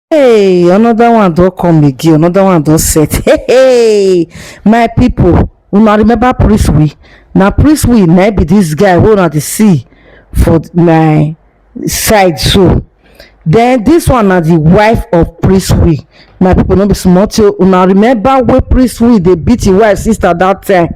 Hey, another one don come again, another one don set. Hey, my people, una remember Priest we? Na Priest we na be this guy wey una dey see for my side so. Then this one na the wife of Priest we. My people no be small thing o. Una remember wey Priest we dey beat im wife sister that time?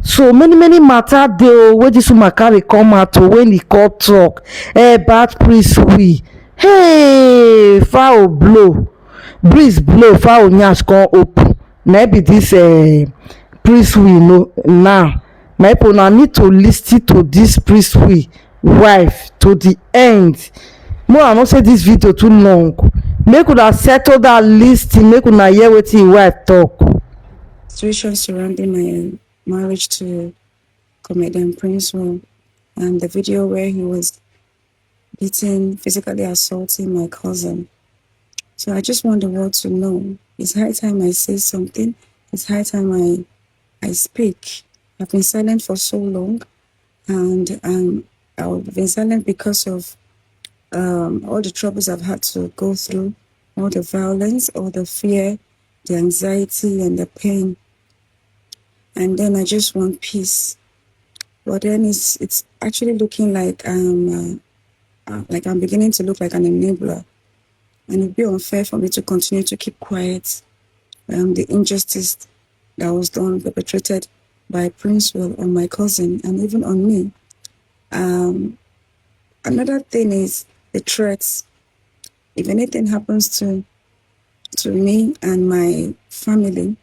So many many matter dey o wey dis woman carry come out o when e come talk about Priest we. Hey, fowl blow, breeze blow, fowl yansh come open. Na be dis priest we know now. My people una need to lis ten to dis priest we wife to the end. Make una know say dis video too long, make una settle down lis ten, make una hear wetin im wife talk. Situation surrounding my marriage to comedian Prince Will, and the video where he was beating, physically assaulting my cousin. So I just want the world to know. It's high time I say something. It's high time I speak. I've been silent for so long, and I've been silent because of all the troubles I've had to go through, all the violence, all the fear, the anxiety, and the pain. And then I just want peace. But then it's actually looking like I'm beginning to look like an enabler, and it'd be unfair for me to continue to keep quiet. The injustice that was done, perpetrated by Prince Will on my cousin and even on me. Another thing is the threats. If anything happens to me and my family,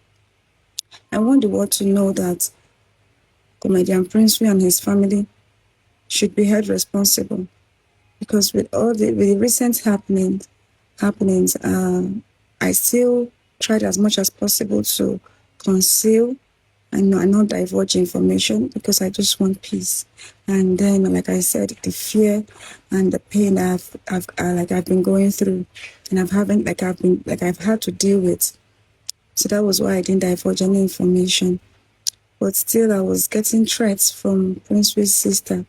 I want the world to know that comedian Prince Will and his family should be held responsible, because with the recent happenings, I still tried as much as possible to conceal and not divulge information, because I just want peace. And then, like I said, the fear and the pain I've been going through, and I've had to deal with. So that was why I didn't divulge any information. But still, I was getting threats from Prince Will's sister.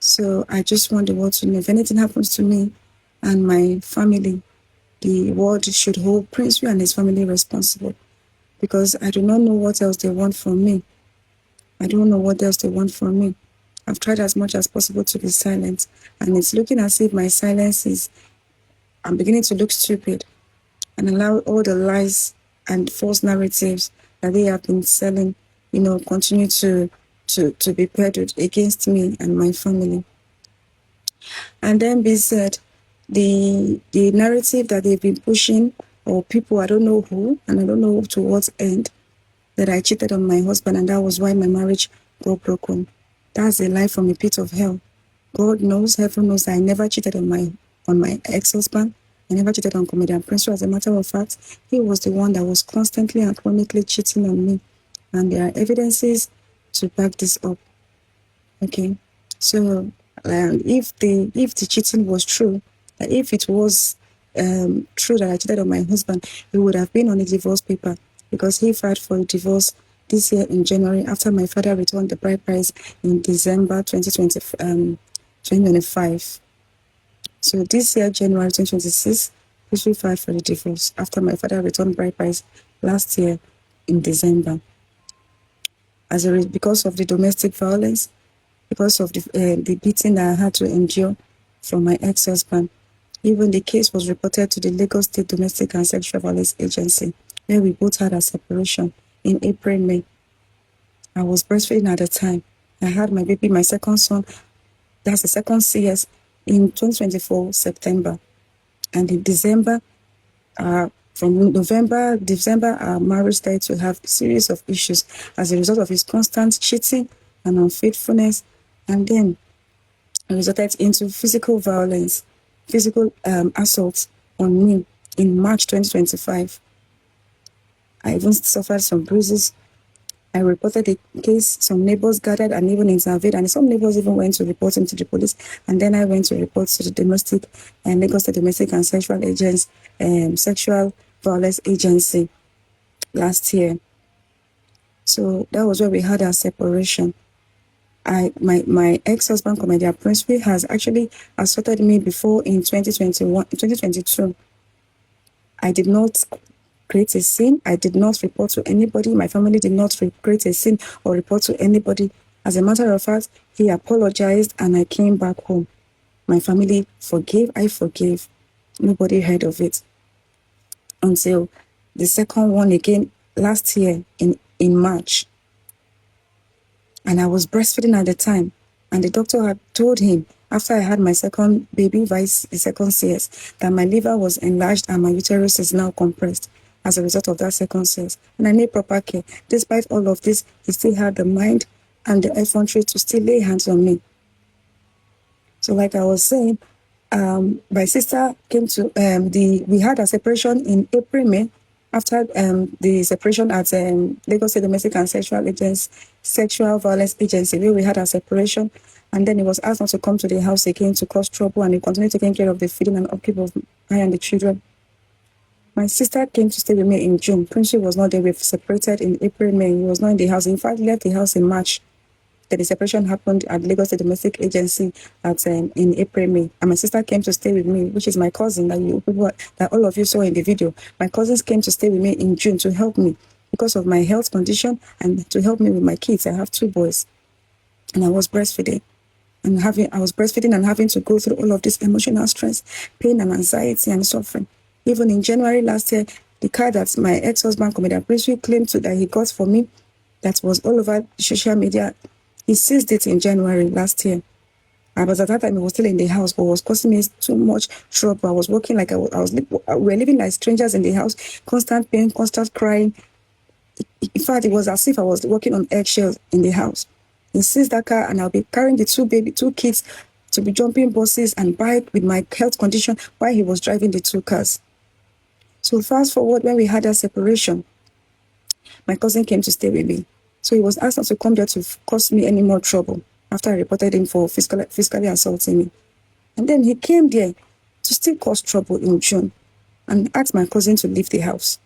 So I just want the world to know, if anything happens to me and my family, the world should hold Prince Will and his family responsible, because I do not know what else they want from me. I don't know what else they want from me. I've tried as much as possible to be silent, and it's looking as if my silence I'm beginning to look stupid and allow all the lies and false narratives that they have been selling, continue to be peddled against me and my family. And then be said, the narrative that they've been pushing, or people, I don't know who, and I don't know to what end, that I cheated on my husband and that was why my marriage got broken. That's a lie from a pit of hell. God knows, heaven knows, that I never cheated on my ex-husband. I never cheated on comedian Prince. As a matter of fact, he was the one that was constantly and chronically cheating on me. And there are evidences to back this up. Okay, so if the cheating was true, if it was true that I cheated on my husband, it would have been on a divorce paper, because he filed for a divorce this year in January after my father returned the bride price in December 2025. So this year, January 2026, he filed for the divorce after my father returned bride price last year in December. Because of the domestic violence, because of the beating that I had to endure from my ex-husband. Even the case was reported to the Lagos State Domestic and Sexual Violence Agency, where we both had a separation in April, May. I was breastfeeding at the time. I had my baby, my second son, that's the second CS, in 2024, September. And in December, from November, December, our marriage started to have a series of issues as a result of his constant cheating and unfaithfulness. And then it resulted into physical violence, physical assault on me in March 2025. I even suffered some bruises. I reported the case. Some neighbors gathered and even intervened, and some neighbors even went to report him to the police. And then I went to report to the domestic and Lagos State Domestic and Sexual Violence Agency last year. So that was where we had our separation. My ex-husband, Comedian Prince, has actually assaulted me before in 2022. I did not create a scene. I did not report to anybody. My family did not create a scene or report to anybody. As a matter of fact, he apologized and I came back home. My family forgave. I forgave. Nobody heard of it until the second one again last year in March. And I was breastfeeding at the time. And the doctor had told him, after I had my second baby, the second CS, that my liver was enlarged and my uterus is now compressed as a result of that second CS. And I need proper care. Despite all of this, he still had the mind and the effrontery to still lay hands on me. So like I was saying, my sister came to, we had a separation in April, May, after the separation at Lagos State Domestic and Sexual Violence Agency, where we had a separation, and then he was asked not to come to the house again to cause trouble, and he continued taking care of the feeding and upkeep of I and the children. My sister came to stay with me in June. Prince was not there. We separated in April, May. He was not in the house. In fact, left the house in March. Then the separation happened at Lagos State Domestic Agency in April, May. And my sister came to stay with me, which is my cousin that all of you saw in the video. My cousins came to stay with me in June to help me because of my health condition and to help me with my kids. I have 2 boys. And I was breastfeeding. I was breastfeeding and having to go through all of this emotional stress, pain and anxiety and suffering. Even in January last year, the car that my ex-husband, Comedian Prince, claimed that he got for me, that was all over social media, he seized it in January last year. At that time, he was still in the house, but was causing me too much trouble. I was working like we were living like strangers in the house, constant pain, constant crying. In fact, it was as if I was working on eggshells in the house. He seized that car, and I'll be carrying the 2 kids to be jumping buses and bike with my health condition while he was driving the 2 cars. So fast forward, when we had a separation, my cousin came to stay with me. So he was asked not to come there to cause me any more trouble after I reported him for physically assaulting me. And then he came there to still cause trouble in June and asked my cousin to leave the house.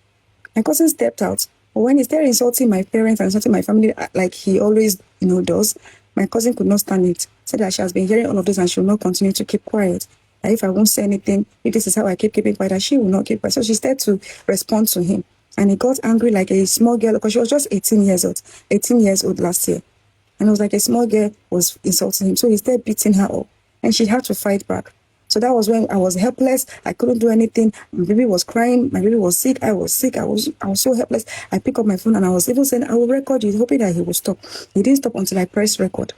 My cousin stepped out, but when he started insulting my parents and insulting my family like he always does, my cousin could not stand it. Said that she has been hearing all of this and she will not continue to keep quiet. That if I won't say anything, if this is how I keeping quiet, that she will not keep quiet. So she started to respond to him. And he got angry like a small girl because she was just 18 years old last year. And it was like a small girl was insulting him. So he started beating her up. And she had to fight back. So that was when I was helpless. I couldn't do anything. My baby was crying. My baby was sick. I was sick. I was so helpless. I picked up my phone and I was even saying, I will record you, hoping that he would stop. He didn't stop until I pressed record.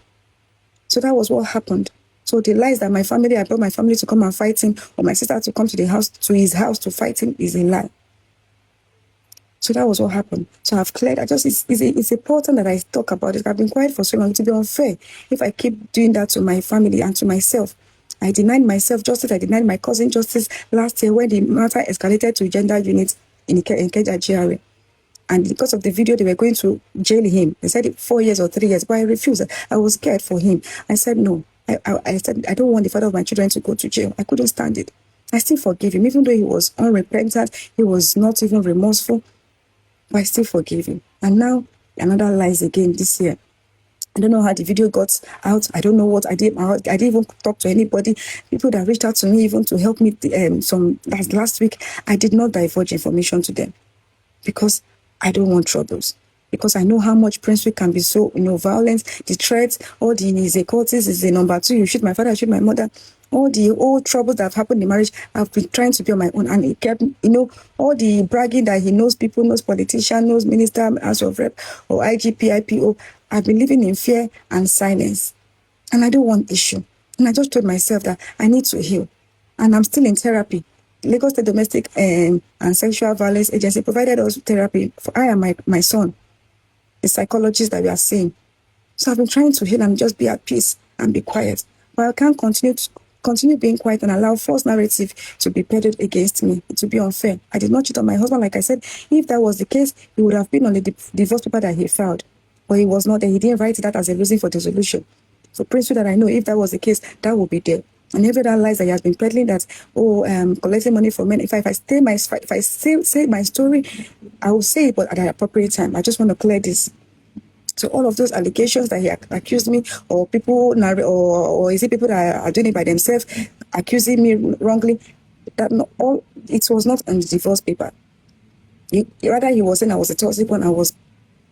So that was what happened. So the lies that I brought my family to come and fight him, or my sister to come to his house to fight him, is a lie. So that was what happened. So I've cleared. It's important that I talk about it. I've been quiet for so long. It would be unfair if I keep doing that to my family and to myself. I denied myself justice. I denied my cousin justice last year when the matter escalated to gender unit in Ikeja GRA. And because of the video, they were going to jail him. They said 4 years or 3 years, but I refused. I was scared for him. I said no. I said I don't want the father of my children to go to jail. I couldn't stand it. I still forgive him, even though he was unrepentant. He was not even remorseful. But I still forgive him. And now another lies again this year. I don't know how the video got out. I don't know what I did. I didn't even talk to anybody. People that reached out to me even to help me last week, I did not divulge information to them because I don't want troubles. Because I know how much Prince can be so violent. The threats, all the Zekotis is the number 2. You shoot my father, I shoot my mother. All the old troubles that have happened in marriage, I've been trying to be on my own. And he kept, all the bragging that he knows people, knows politician, knows minister, House of Rep, or IGP, IPO. I've been living in fear and silence. And I don't want issue. And I just told myself that I need to heal. And I'm still in therapy. Lagos State Domestic and Sexual Violence Agency provided us therapy for I and my son, the psychologist that we are seeing. So I've been trying to heal and just be at peace and be quiet. But I can't continue being quiet and allow false narrative to be peddled against me. It would be unfair. I did not cheat on my husband. Like I said, if that was the case, he would have been on the divorce paper that he filed. But he was not there. He didn't write that as a reason for dissolution. So Prince that I know, if that was the case, that would be there. And every other lies that he has been peddling, that collecting money from men. If I say my story, I will say it, but at the appropriate time. I just want to clear this. So all of those allegations that he accused me, or people, or is it people that are doing it by themselves, accusing me wrongly, that not all, it was not on the divorce paper. Rather, he was saying I was a toxic one. I was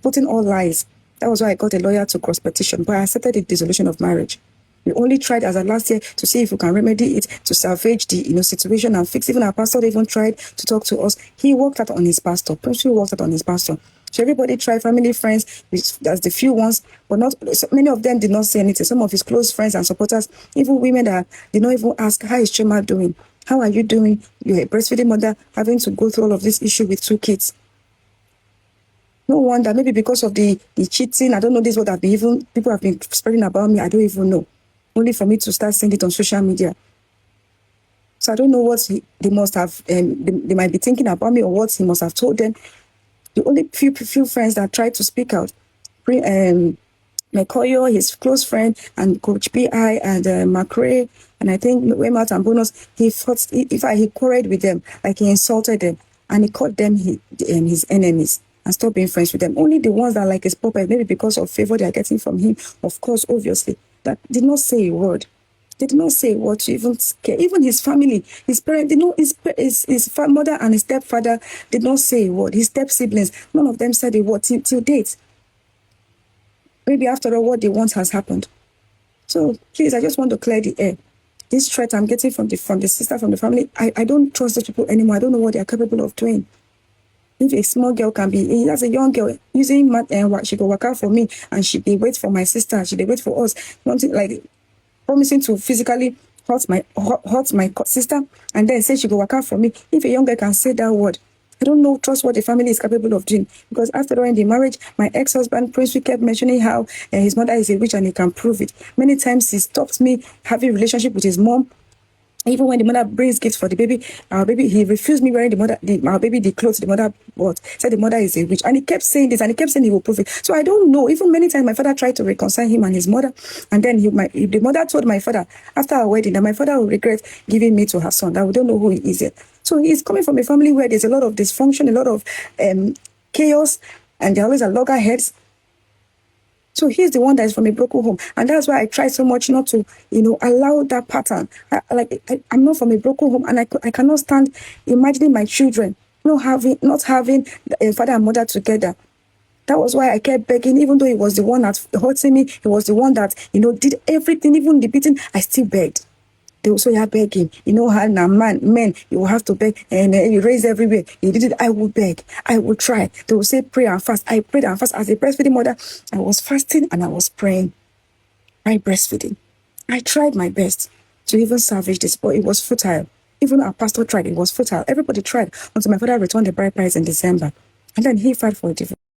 putting all lies. That was why I got a lawyer to cross petition, but I accepted the dissolution of marriage. We only tried as of last year to see if we can remedy it, to salvage the situation and fix. Even our pastor even tried to talk to us. He worked out on his pastor. Principally worked out on his pastor. So everybody tried, family, friends, that's the few ones, but not so many of them did not say anything. Some of his close friends and supporters, even women that did not even ask, how is Chima doing? How are you doing? You're a breastfeeding mother having to go through all of this issue with 2 kids. No wonder, maybe because of the cheating, I don't know this what people have been spreading about me, I don't even know. Only for me to start seeing it on social media. So I don't know what they must have, they might be thinking about me, or what he must have told them. The only few friends that tried to speak out, McCoyo, his close friend, and Coach P.I. and McRae, and I think Weymouth and Bonus, he quarreled with them, like he insulted them, and he called them his enemies, and stopped being friends with them. Only the ones that like his puppet, maybe because of favor they are getting from him, of course, obviously, that did not say a word. They did not say a word to even scare. Even his family, his parents, they know his mother and his stepfather did not say a word. His step siblings, none of them said a word till date. Maybe after all, what they want has happened. So please, I just want to clear the air. This threat I'm getting from the sister, from the family, I don't trust those people anymore. I don't know what they are capable of doing. If a small girl can be, as a young girl, using what she go work out for me, and they wait for my sister, they wait for us, wanting like promising to physically hurt my sister, and then say she go work out for me. If a young girl can say that word, I don't trust what the family is capable of doing. Because after all, in the marriage, my ex-husband, Prince, we kept mentioning how his mother is a witch and he can prove it. Many times he stopped me having a relationship with his mom. Even when the mother brings gifts for the baby, our baby, he refused me wearing our baby the clothes the mother bought. Said the mother is a witch. And he kept saying this, and he kept saying he will prove it. So I don't know. Even many times my father tried to reconcile him and his mother. And then the mother told my father after our wedding that my father will regret giving me to her son, that we don't know who he is yet. So he's coming from a family where there's a lot of dysfunction, a lot of chaos, and there always are loggerheads. So he's the one that is from a broken home. And that's why I try so much not to, allow that pattern. I'm not from a broken home, and I cannot stand imagining my children not having a father and mother together. That was why I kept begging, even though he was the one that hurting me, he was the one that, did everything, even the beating, I still begged. They will say, beg him. How now men, you will have to beg, and you raise everywhere. You did it, I will beg. I will try. They will say, pray and fast. I prayed and fast. As a breastfeeding mother, I was fasting and I was praying. By breastfeeding. I tried my best to even salvage this, but it was futile. Even our pastor tried, it was futile. Everybody tried until my father returned the bride price in December. And then he filed for a divorce.